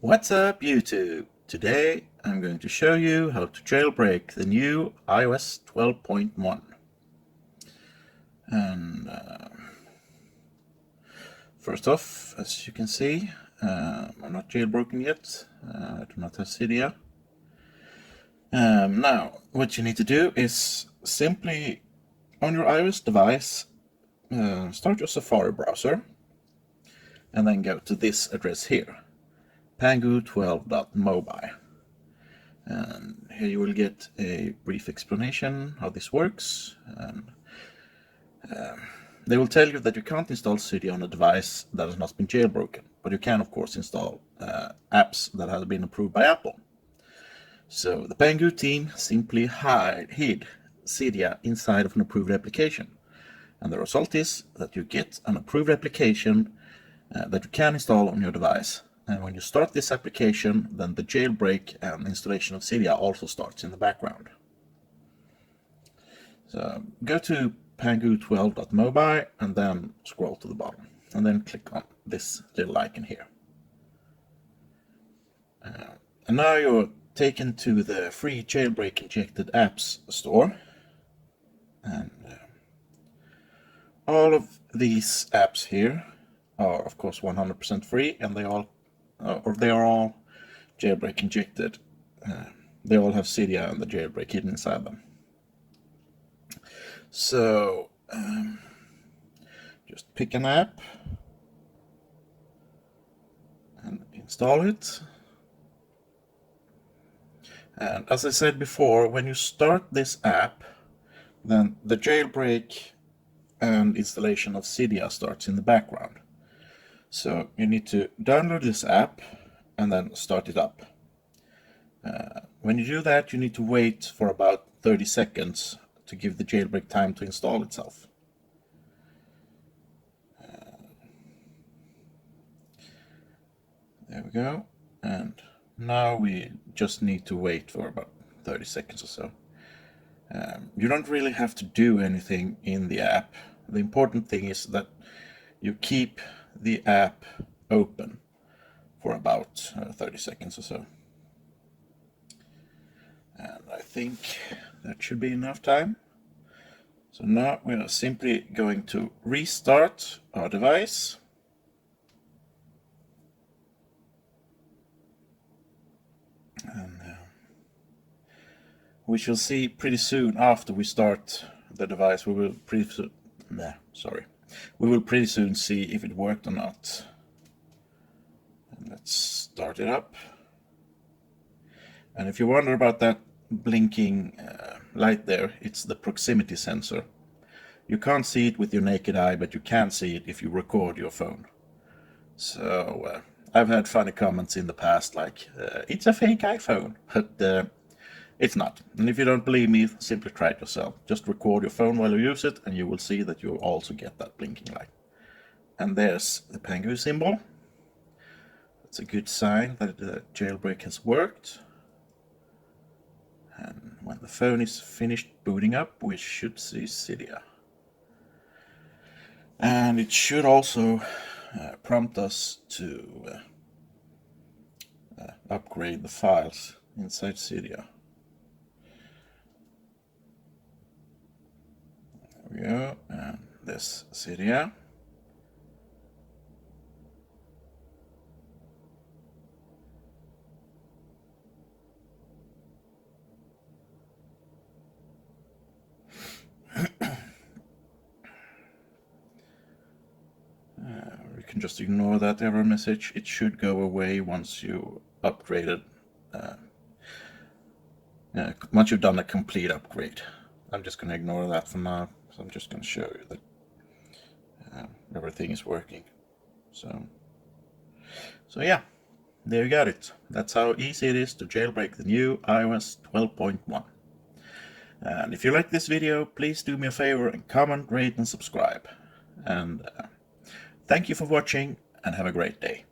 What's up, YouTube? Today I'm going to show you how to jailbreak the new iOS 12.1. And first off, as you can see, I'm not jailbroken yet. I do not have Cydia. Now, what you need to do is simply, on your iOS device, start your Safari browser, and then go to this address here. Pangu 12.mobile, and here you will get a brief explanation how this works. And they will tell you that you can't install Cydia on a device that has not been jailbroken, but you can of course install apps that have been approved by Apple. So the Pangu team simply hid Cydia inside of an approved application, and the result is that you get an approved application that you can install on your device. And when you start this application, then the jailbreak and installation of Cydia also starts in the background. So go to pangu12.mobile and then scroll to the bottom, and then click on this little icon here. And now you're taken to the free Jailbreak injected apps store. And all of these apps here are of course 100% free, and they are all jailbreak injected. They all have Cydia and the jailbreak hidden inside them. So just pick an app and install it. And as I said before, when you start this app, then the jailbreak and installation of Cydia starts in the background. So you need to download this app and then start it up. When you do that, you need to wait for about 30 seconds to give the jailbreak time to install itself. There we go. And now we just need to wait for about 30 seconds or so. You don't really have to do anything in the app. The important thing is that you keep the app open for about 30 seconds or so. And I think that should be enough time. So now we are simply going to restart our device. And we shall see pretty soon after we start the device. We will pretty soon see if it worked or not. And let's start it up. And if you wonder about that blinking light there, it's the proximity sensor. You can't see it with your naked eye, but you can see it if you record your phone. So I've had funny comments in the past like, it's a fake iPhone, but it's not. And if you don't believe me, simply try it yourself. Just record your phone while you use it, and you will see that you also get that blinking light. And there's the Pangu symbol. That's a good sign that the jailbreak has worked. And when the phone is finished booting up, we should see Cydia. And it should also prompt us to upgrade the files inside Cydia. There we go, and this Cydia. You can just ignore that error message. It should go away once you upgraded. Once you've done a complete upgrade. I'm just going to ignore that for now. So I'm just going to show you that everything is working. So yeah, there you got it. That's how easy it is to jailbreak the new iOS 12.1. And if you like this video, please do me a favor and comment, rate, and subscribe. And thank you for watching, and have a great day.